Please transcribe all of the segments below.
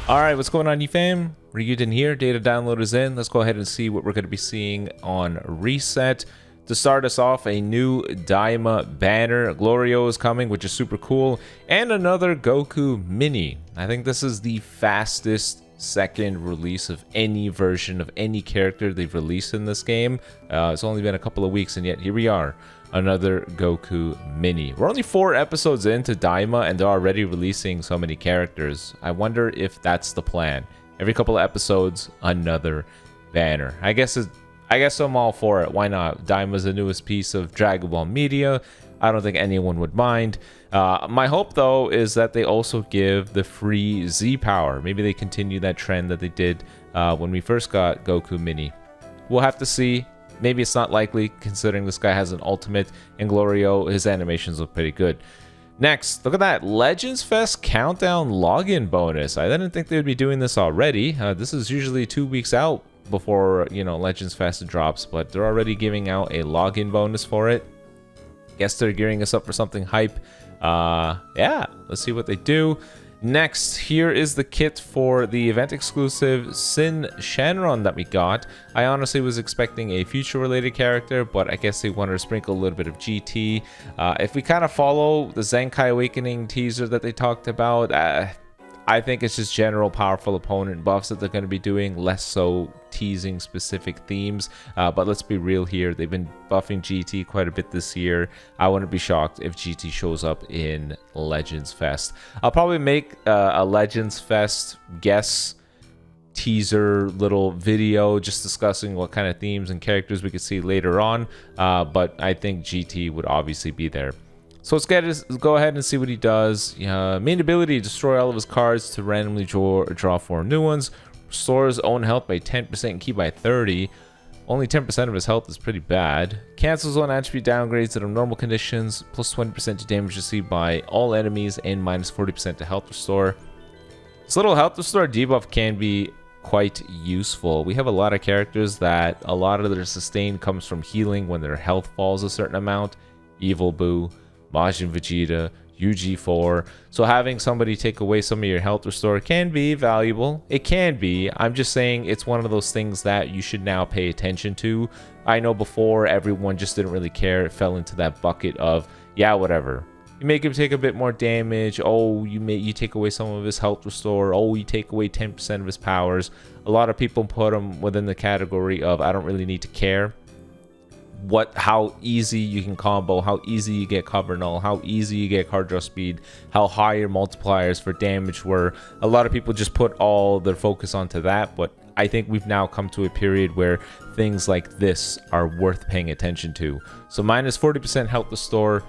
Alright, what's going on, you fam? Raiyuden here, data download is in. Let's go ahead and see what we're going to be seeing on Reset. To start us off, a new Daima banner. Glorio is coming, which is super cool. And another Goku mini. I think this is the fastest second release of any version of any character they've released in this game. It's only been a couple of weeks, and yet here we are. Another Goku mini. We're only 4 episodes into Daima and they're already releasing so many characters. I wonder if that's the plan. Every couple of episodes, another banner. I guess I'm all for it. Why not? Daima's the newest piece of Dragon Ball media. I don't think anyone would mind. My hope, though, is that they also give the free Z power. Maybe they continue that trend that they did when we first got Goku mini. We'll have to see. Maybe it's not likely, considering this guy has an ultimate, and Glorio, his animations look pretty good. Next, look at that Legends Fest countdown login bonus. I didn't think they would be doing this already. This is usually 2 weeks out before, you know, Legends Fest drops, but they're already giving out a login bonus for it. Guess they're gearing us up for something hype. Yeah, let's see what they do. Next, here is the kit for the event exclusive Syn Shenron that we got. I honestly was expecting a future related character, but I guess they wanted to sprinkle a little bit of GT. If we kind of follow the Zenkai Awakening teaser that they talked about, I think it's just general powerful opponent buffs that they're going to be doing, less so teasing specific themes. But let's be real here, they've been buffing GT quite a bit this year. I wouldn't be shocked if GT shows up in Legends Fest. I'll probably make a Legends Fest guess teaser little video just discussing what kind of themes and characters we could see later on. But I think GT would obviously be there. So let's go ahead and see what he does. Main ability, destroy all of his cards to randomly draw 4 new ones. Restores own health by 10% and ki by 30. Only 10% of his health is pretty bad. Cancels on attribute downgrades that are normal conditions. Plus 20% to damage received by all enemies and minus 40% to health restore. This little health restore debuff can be quite useful. We have a lot of characters that a lot of their sustain comes from healing when their health falls a certain amount. Evil Boo, Majin Vegeta, UG4. So having somebody take away some of your health restore can be valuable. It can be. I'm just saying it's one of those things that you should now pay attention to. I know before everyone just didn't really care. It fell into that bucket of, yeah, whatever. You make him take a bit more damage. Oh, you take away some of his health restore. Oh, you take away 10% of his powers. A lot of people put him within the category of I don't really need to care. How easy you can combo, how easy you get cover null, how easy you get card draw speed, how high your multipliers for damage were. A lot of people just put all their focus onto that, but I think we've now come to a period where things like this are worth paying attention to. So minus 40% health restore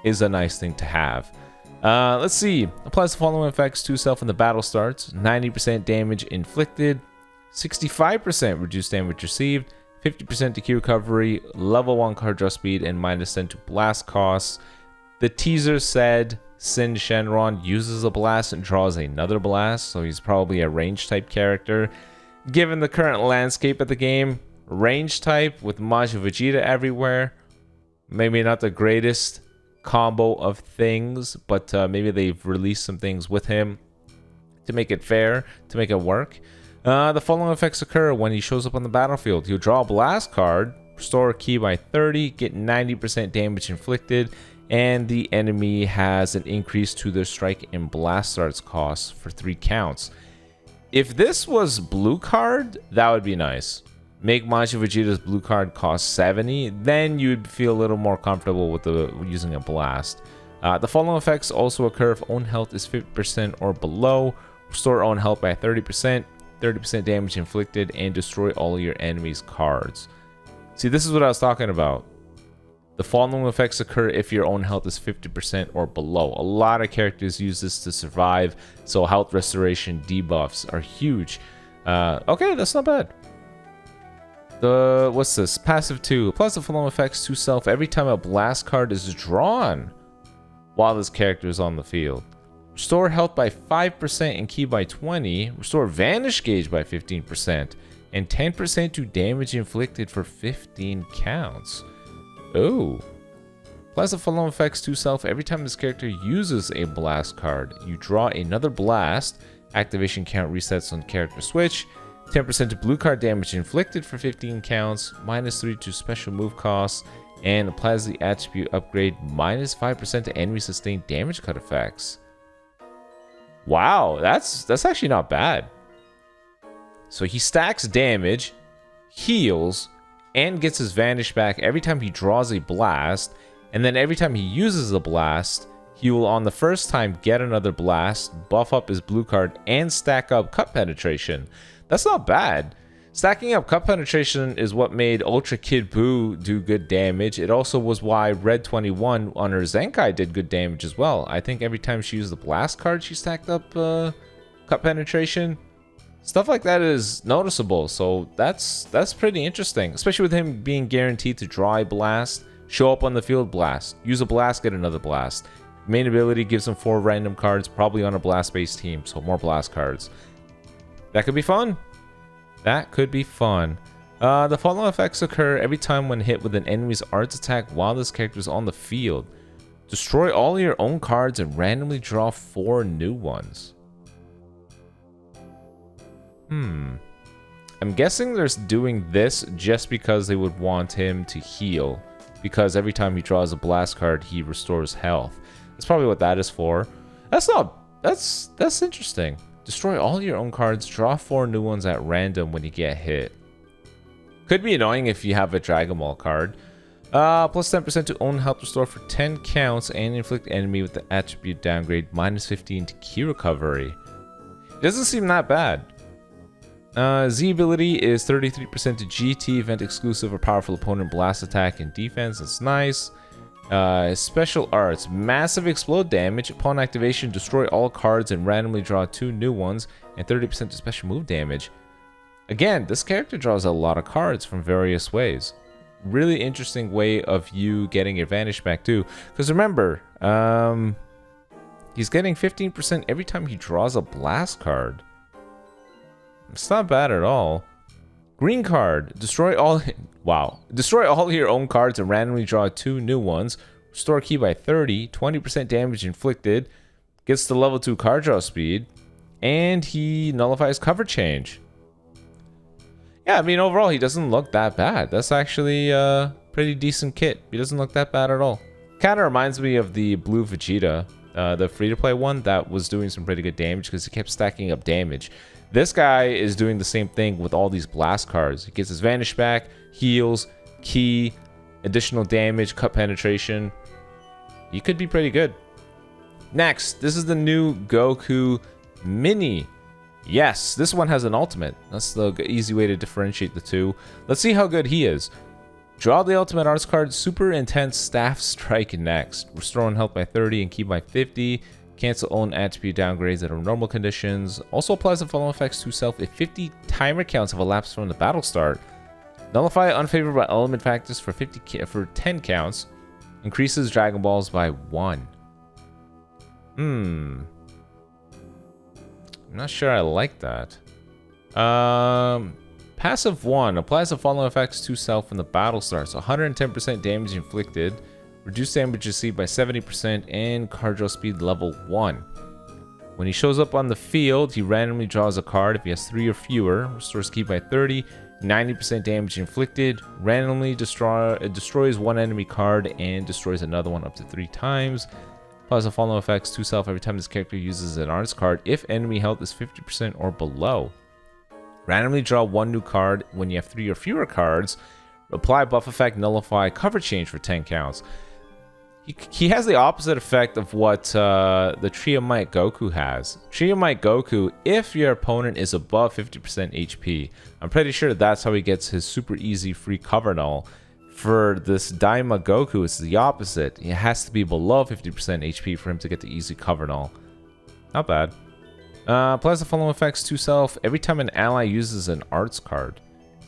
is a nice thing to have. Let's see. Applies the following effects to self when the battle starts. 90% damage inflicted, 65% reduced damage received, 50% to key recovery, level 1 card draw speed, and minus 10 to blast costs. The teaser said Syn Shenron uses a blast and draws another blast, so he's probably a range type character. Given the current landscape of the game, range type with Majin Vegeta everywhere, maybe not the greatest combo of things, but maybe they've released some things with him to make it fair, to make it work. The following effects occur when he shows up on the battlefield. He'll draw a blast card, restore a ki by 30, get 90% damage inflicted, and the enemy has an increase to their strike and blast starts costs for 3 counts. If this was blue card, that would be nice. Make Majin Vegeta's blue card cost 70, then you'd feel a little more comfortable with using a blast. The following effects also occur if own health is 50% or below. Restore own health by 30%. 30% damage inflicted, and destroy all your enemies' cards. See, this is what I was talking about. The following effects occur if your own health is 50% or below. A lot of characters use this to survive, so health restoration debuffs are huge. Okay, that's not bad. What's this? Passive 2. Applies the following effects to self every time a blast card is drawn while this character is on the field. Restore health by 5% and ki by 20. Restore vanish gauge by 15%. And 10% to damage inflicted for 15 counts. Oh. Applies the following effects to self every time this character uses a blast card. You draw another blast. Activation count resets on character switch. 10% to blue card damage inflicted for 15 counts. -3 to special move costs. And applies the attribute upgrade -5% to enemy sustained damage cut effects. Wow, that's actually not bad. So he stacks damage, heals, and gets his vanish back every time he draws a blast. And then every time he uses a blast, he will on the first time get another blast, buff up his blue card, and stack up cut penetration. That's not bad. Stacking up cut penetration is what made Ultra Kid Buu do good damage. It also was why Red 21 on her Zenkai did good damage as well. I think every time she used the blast card, she stacked up cut penetration. Stuff like that is noticeable, so that's pretty interesting, especially with him being guaranteed to draw a blast. Show up on the field, blast. Use a blast, get another blast. Main ability gives him 4 random cards, probably on a blast-based team, so more blast cards. That could be fun. That could be fun. The following effects occur every time when hit with an enemy's arts attack while this character is on the field. Destroy all your own cards and randomly draw 4 new ones. I'm guessing they're doing this just because they would want him to heal. Because every time he draws a blast card, he restores health. That's probably what that is for. That's interesting. Destroy all your own cards, draw 4 new ones at random when you get hit. Could be annoying if you have a Dragon Ball card. Plus 10% to own health restore for 10 counts and inflict enemy with the attribute downgrade -15 to key recovery. It doesn't seem that bad. Z ability is 33% to GT, event exclusive or powerful opponent blast attack and defense. That's nice. Special arts, massive explode damage. Upon activation, destroy all cards and randomly draw 2 new ones, and 30% to special move damage. Again, this character draws a lot of cards from various ways. Really interesting way of you getting your vanish back too. Because remember, he's getting 15% every time he draws a blast card. It's not bad at all. Green card. Destroy all... Wow. Destroy all your own cards and randomly draw 2 new ones. Restore key by 30. 20% damage inflicted. Gets to level 2 card draw speed. And he nullifies cover change. Yeah, I mean, overall, he doesn't look that bad. That's actually a pretty decent kit. He doesn't look that bad at all. Kind of reminds me of the blue Vegeta. The free-to-play one that was doing some pretty good damage because he kept stacking up damage. This guy is doing the same thing with all these blast cards. He gets his vanish back, heals, key, additional damage, cut penetration. He could be pretty good. Next, this is the new Goku Mini. Yes, this one has an ultimate. That's the easy way to differentiate the two. Let's see how good he is. Draw the ultimate arts card, Super Intense Staff Strike next. Restoring health by 30 and key by 50. Cancel own attribute downgrades that are normal conditions. Also applies the following effects to self if 50 timer counts have elapsed from the battle start. Nullify unfavorable element factors for 10 counts. Increases Dragon Balls by 1. I'm not sure I like that. Passive 1 applies the following effects to self when the battle starts. 110% damage inflicted. Reduce damage received by 70% and card draw speed level 1. When he shows up on the field, he randomly draws a card if he has 3 or fewer. Restores key by 30, 90% damage inflicted. Randomly destroys 1 enemy card and destroys another one up to 3 times. Applies the following effects to self every time this character uses an artist card if enemy health is 50% or below. Randomly draw 1 new card when you have 3 or fewer cards. Apply buff effect, nullify cover change for 10 counts. He has the opposite effect of what the Trio Might Goku has. Trio Might Goku, if your opponent is above 50% HP, I'm pretty sure that's how he gets his super easy free cover null. For this Daima Goku, it's the opposite. It has to be below 50% HP for him to get the easy cover null. Not bad. Applies the following effects to self every time an ally uses an arts card.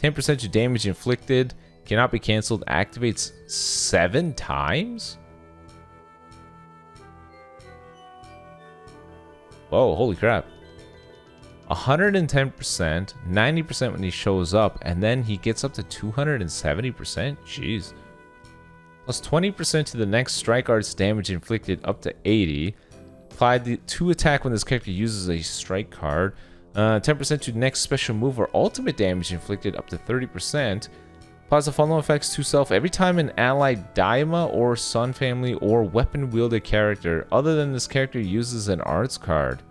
10% to damage inflicted, cannot be cancelled, activates 7 times? Whoa, holy crap. 110%, 90% when he shows up, and then he gets up to 270%? Jeez. Plus 20% to the next strike art's damage inflicted up to 80. Apply the 2 attack when this character uses a strike card. 10% to next special move or ultimate damage inflicted up to 30%. Applies the following effects to self every time an allied Daima or Sun family or weapon wielded character other than this character uses an arts card.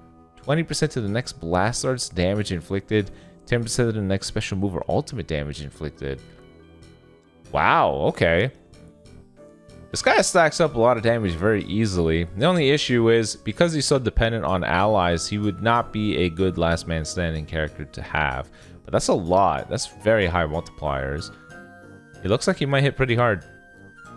20% to the next blast art's damage inflicted. 10% to the next special move or ultimate damage inflicted. Wow, okay. This guy stacks up a lot of damage very easily. The only issue is, because he's so dependent on allies, he would not be a good last man standing character to have. But that's a lot. That's very high multipliers. It looks like he might hit pretty hard.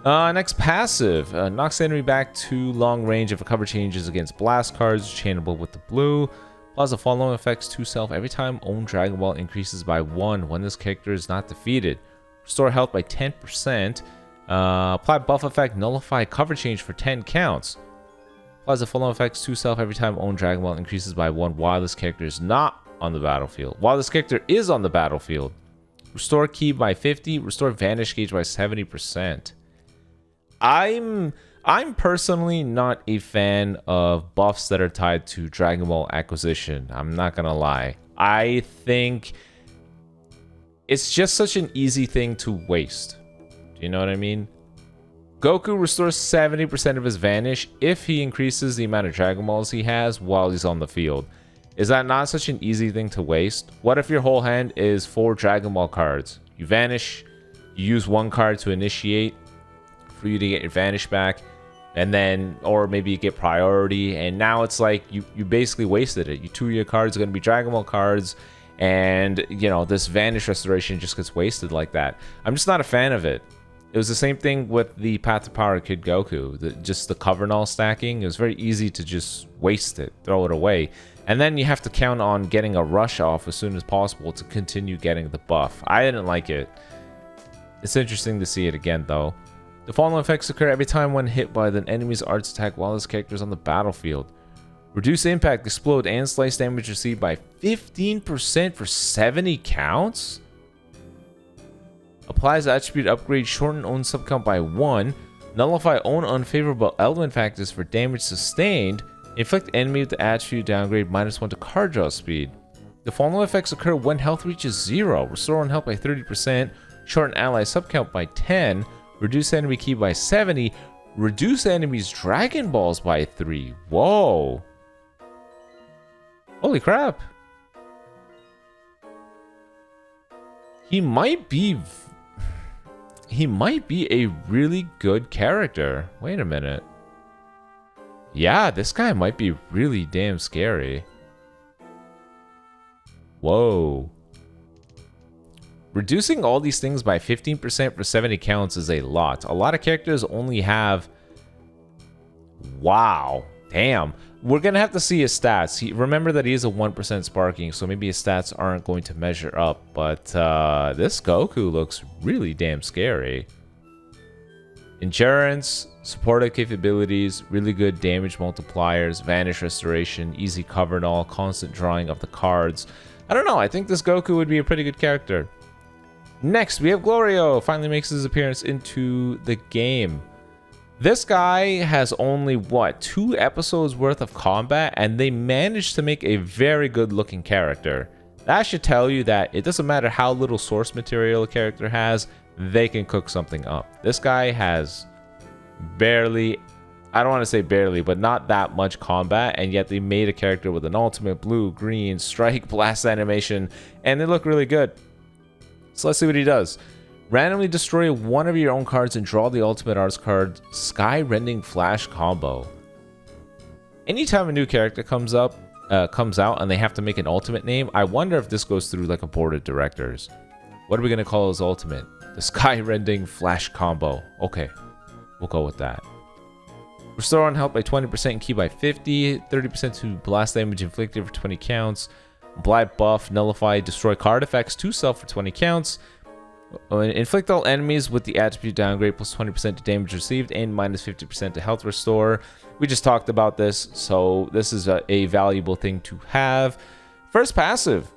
Next passive. Knocks the enemy back to long range if a cover changes against blast cards, chainable with the blue. Applies the following effects to self every time own Dragon Ball increases by 1 when this character is not defeated. Restore health by 10%. Apply buff effect, nullify cover change for 10 counts. Applies the following effects to self every time own Dragon Ball increases by 1 while this character is not on the battlefield. While this character is on the battlefield. Restore ki by 50, restore vanish gauge by 70%. I'm personally not a fan of buffs that are tied to Dragon Ball acquisition. I'm not gonna lie. I think it's just such an easy thing to waste. Do you know what I mean? Goku restores 70% of his vanish if he increases the amount of Dragon Balls he has while he's on the field. Is that not such an easy thing to waste? What if your whole hand is 4 Dragon Ball cards? You vanish, you use 1 card to initiate for you to get your vanish back, and then, or maybe you get priority, and now it's like you basically wasted it. 2 of your cards are going to be Dragon Ball cards, and you know, this vanish restoration just gets wasted like that. I'm just not a fan of it. It was the same thing with the Path to Power Kid Goku. Just the cover null stacking. It was very easy to just waste it, throw it away. And then you have to count on getting a rush off as soon as possible to continue getting the buff. I didn't like it. It's interesting to see it again, though. The following effects occur every time when hit by the enemy's arts attack while this character is on the battlefield. Reduce impact, explode, and slice damage received by 15% for 70 counts? Applies attribute upgrade, shorten own subcount by 1. Nullify own unfavorable element factors for damage sustained. Inflict enemy with the attribute downgrade -1 to card draw speed. The following effects occur when health reaches 0. Restore on health by 30%. Shorten ally subcount by 10. Reduce enemy ki by 70. Reduce enemy's Dragon Balls by 3. Whoa. Holy crap. He might be a really good character. Wait a minute. Yeah, this guy might be really damn scary. Whoa. Reducing all these things by 15% for 70 counts is a lot. A lot of characters only have... Wow. Damn. We're going to have to see his stats. Remember that he is a 1% sparking, so maybe his stats aren't going to measure up. But this Goku looks really damn scary. Endurance, supportive capabilities, really good damage multipliers, vanish restoration, easy cover and all, constant drawing of the cards. I don't know, I think this Goku would be a pretty good character. Next, we have Glorio. Finally makes his appearance into the game. This guy has only, what, 2 episodes worth of combat, and they managed to make a very good looking character. That should tell you that it doesn't matter how little source material a character has, they can cook something up. This guy has barely, I don't want to say barely, but not that much combat, and yet they made a character with an ultimate blue, green, strike, blast animation, and they look really good. So let's see what he does. Randomly destroy one of your own cards and draw the ultimate arts card, Sky Rending Flash combo. Anytime a new character comes out and they have to make an ultimate name, I wonder if this goes through like a board of directors. What are we going to call his ultimate? The Sky Rending Flash combo. Okay, we'll go with that. Restore on health by 20% and ki by 50. 30% to blast damage inflicted for 20 counts. Blight buff, nullify, destroy card effects to self for 20 counts. Inflict all enemies with the attribute downgrade plus 20% to damage received and minus 50% to health restore. We just talked about this, so this is a valuable thing to have. First passive.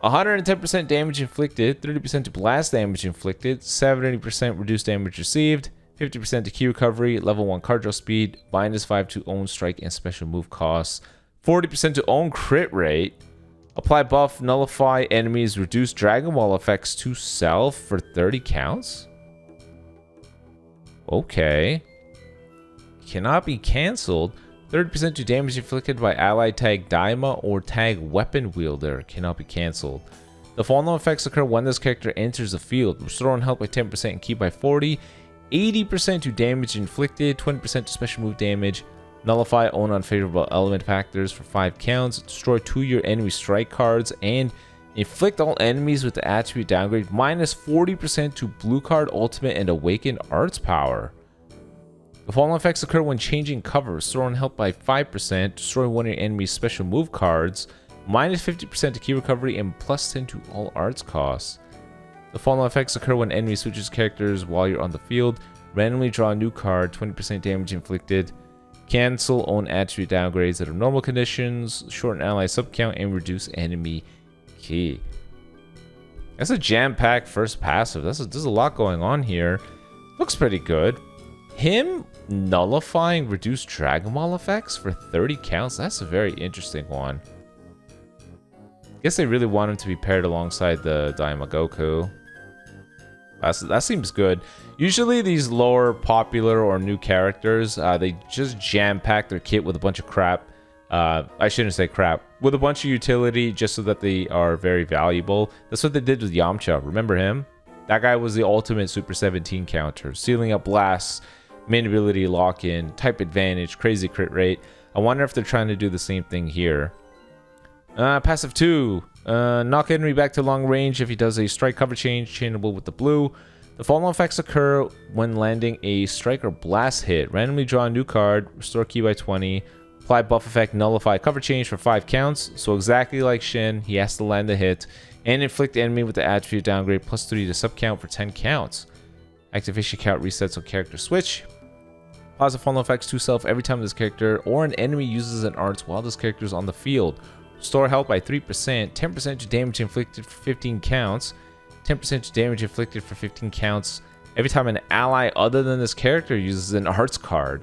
110% damage inflicted, 30% to blast damage inflicted, 70% reduced damage received, 50% to key recovery, level 1 card draw speed, -5 to own strike and special move costs, 40% to own crit rate, apply buff, nullify enemies, reduce Dragon Ball effects to self for 30 counts? Okay. Cannot be cancelled. 30% to damage inflicted by ally tag Daima or tag weapon wielder. Cannot be cancelled. The following effects occur when this character enters the field. Restore on health by 10% and keep by 40. 80% to damage inflicted. 20% to special move damage. Nullify own unfavorable element factors for 5 counts. Destroy 2 of your enemy strike cards. And inflict all enemies with the attribute downgrade. -40% to blue card ultimate and awaken arts power. The following effects occur when changing cover. Restore on health by 5%. Destroy one of your enemy's special move cards. -50% to key recovery and +10 to all arts costs. The following effects occur when enemy switches characters while you're on the field. Randomly draw a new card. 20% damage inflicted. Cancel own attribute downgrades that are normal conditions. Shorten ally subcount and reduce enemy key. That's a jam-packed first passive. There's a lot going on here. Looks pretty good. Him nullifying reduced Dragon Ball effects for 30 counts. That's a very interesting one. I guess they really want him to be paired alongside the Daima Goku. That seems good. Usually these lower popular or new characters, they just jam-pack their kit with a bunch of crap. I shouldn't say crap. With a bunch of utility just so that they are very valuable. That's what they did with Yamcha. Remember him? That guy was the ultimate Super 17 counter. Sealing up blasts, main ability lock-in, type advantage, crazy crit rate. I wonder if they're trying to do the same thing here. Passive 2. Knock enemy back to long range if he does a strike cover change, chainable with the blue. The following effects occur when landing a strike or blast hit. Randomly draw a new card, restore key by 20, apply buff effect, nullify cover change for 5 counts. So exactly like Shin, he has to land a hit, and inflict enemy with the attribute downgrade +3 to subcount for 10 counts. Activation count resets on character switch. Applies the following effects to self every time this character or an enemy uses an arts while this character is on the field. Restore health by 3%, 10% to damage inflicted for 15 counts, 10% to damage inflicted for 15 counts every time an ally other than this character uses an arts card.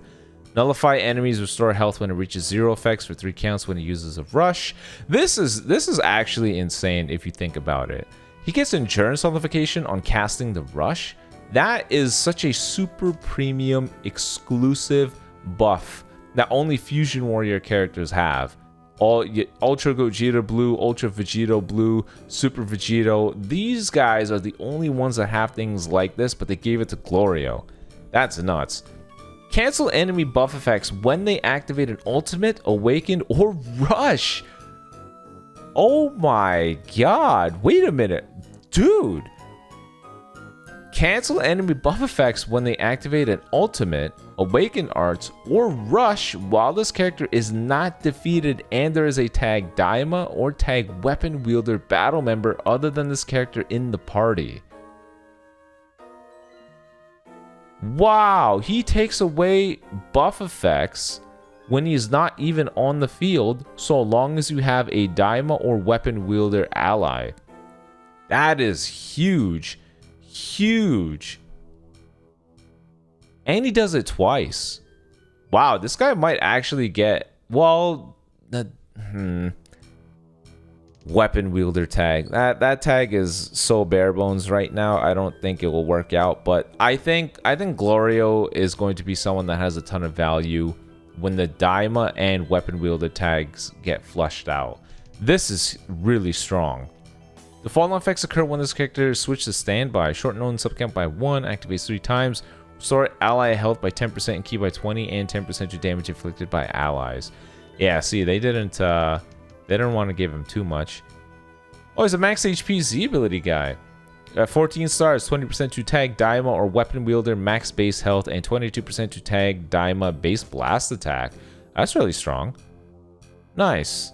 Nullify enemies, restore health when it reaches 0 effects for 3 counts when it uses a rush. This is actually insane if you think about it. He gets endurance nullification on casting the rush. That is such a super premium exclusive buff that only Fusion Warrior characters have. Ultra Gogeta Blue, Ultra Vegito Blue, Super Vegito. These guys are the only ones that have things like this, but they gave it to Glorio. That's nuts. Cancel enemy buff effects when they activate an ultimate, awaken, or rush. Oh my god. Wait a minute. Dude. Cancel enemy buff effects when they activate an ultimate, awaken arts, or rush while this character is not defeated and there is a tag Daima or tag weapon wielder battle member other than this character in the party. Wow, he takes away buff effects when he's not even on the field so long as you have a Daima or weapon wielder ally. That is huge. Huge. And he does it twice. Wow, this guy might actually get, well, weapon wielder tag. That tag is so bare bones right now. I don't think it will work out, but I think Glorio is going to be someone that has a ton of value when the Daima and weapon wielder tags get flushed out. This is really strong. The following effects occur when this character is switched to standby. Shorten own subcount by 1, activates 3 times. Restore ally health by 10% and key by 20, and 10% to damage inflicted by allies. Yeah, see, they didn't want to give him too much. Oh, he's a max HP Z ability guy. 14 stars, 20% to tag Daima or weapon wielder max base health, and 22% to tag Daima base blast attack. That's really strong. Nice.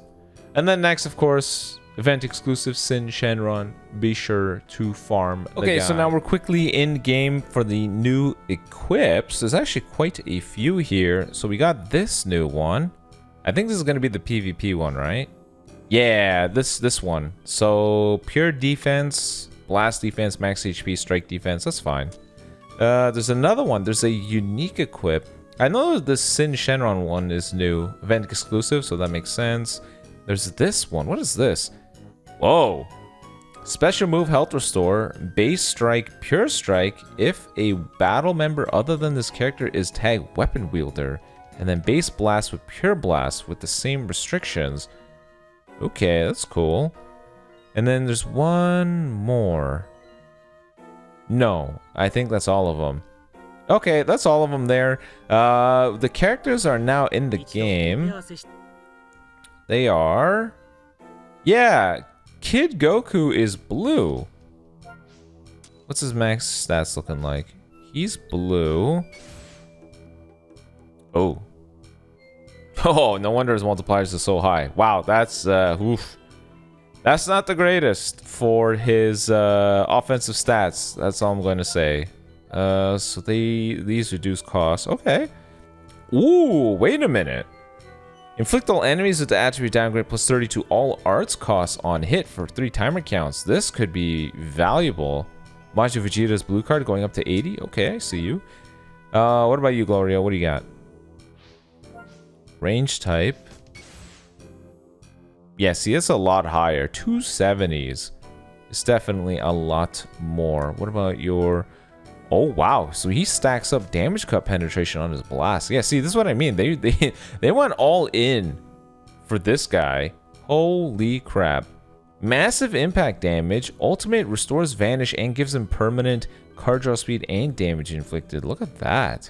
And then next, of course, event exclusive Syn Shenron. Be sure to farm the guy. So now we're quickly in game for the new equips. There's actually quite a few here. So we got this new one. I think this is going to be the PvP one, right? Yeah, this one. So pure defense, blast defense, max HP, strike defense. That's fine. There's another one. There's a unique equip. I know the Syn Shenron one is new. Event exclusive, so that makes sense. There's this one. What is this? Whoa. Special move health restore. Base strike, pure strike. If a battle member other than this character is tag weapon wielder. And then base blast with pure blast with the same restrictions. Okay, that's cool. And then there's one more. No, I think that's all of them. Okay, that's all of them there. The characters are now in the game. They are... Yeah, Kid Goku is blue. What's his max stats looking like? He's blue. Oh. Oh, no wonder his multipliers are so high. Wow, that's oof. That's not the greatest for his offensive stats. That's all I'm going to say. So these reduce costs. Okay. Ooh, wait a minute. Inflict all enemies with the attribute downgrade plus 30 to all arts costs on hit for 3 timer counts. This could be valuable. Majin Vegeta's blue card going up to 80. Okay, I see you. What about you, Glorio? What do you got? Range type. Yeah, see, it's a lot higher. 270s. It's definitely a lot more. What about your... Oh, wow. So he stacks up damage cut penetration on his blast. Yeah, see, this is what I mean. They went all in for this guy. Holy crap. Massive impact damage. Ultimate restores vanish and gives him permanent card draw speed and damage inflicted. Look at that.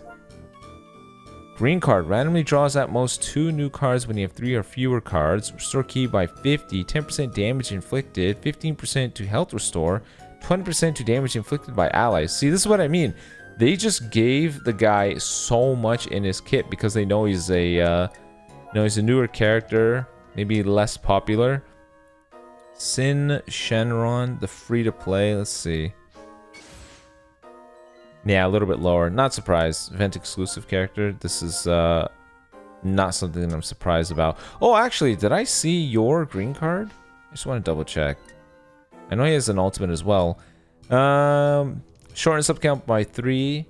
Green card randomly draws at most 2 new cards when you have 3 or fewer cards. Restore key by 50, 10% damage inflicted, 15% to health restore, 20% to damage inflicted by allies. See, this is what I mean. They just gave the guy so much in his kit because they know he's a newer character, maybe less popular. Syn Shenron, the free-to-play. Let's see. Yeah, a little bit lower. Not surprised. Event exclusive character. This is not something that I'm surprised about. Oh, actually, did I see your green card? I just want to double check. I know he has an ultimate as well. Shorten sub count by 3.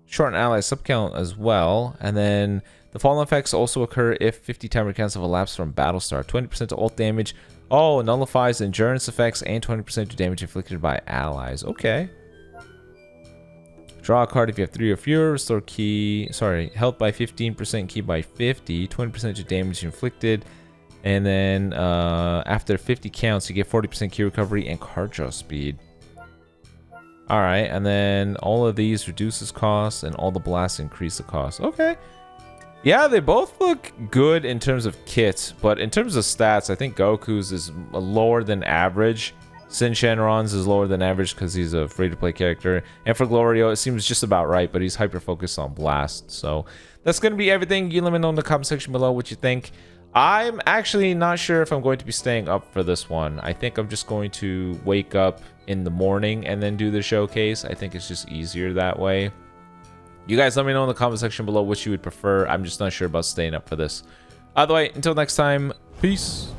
Shorten ally sub count as well. And then the fallen effects also occur if 50 timer counts have elapsed from battle start. 20% to ult damage. Oh, nullifies endurance effects and 20% to damage inflicted by allies. Okay. Draw a card if you have 3 or fewer. Restore key. Sorry, health by 15%, key by 50. 20% to damage inflicted. And then after 50 counts, you get 40% key recovery and card draw speed. Alright, and then all of these reduces costs and all the blasts increase the cost. Okay. Yeah, they both look good in terms of kits, but in terms of stats, I think Goku's is lower than average. Syn Shenron's is lower than average because he's a free-to-play character. And for Glorio, it seems just about right, but he's hyper-focused on Blast. So that's going to be everything. You let me know in the comment section below what you think. I'm actually not sure if I'm going to be staying up for this one. I think I'm just going to wake up in the morning and then do the showcase. I think it's just easier that way. You guys let me know in the comment section below which you would prefer. I'm just not sure about staying up for this. Either way, until next time, peace.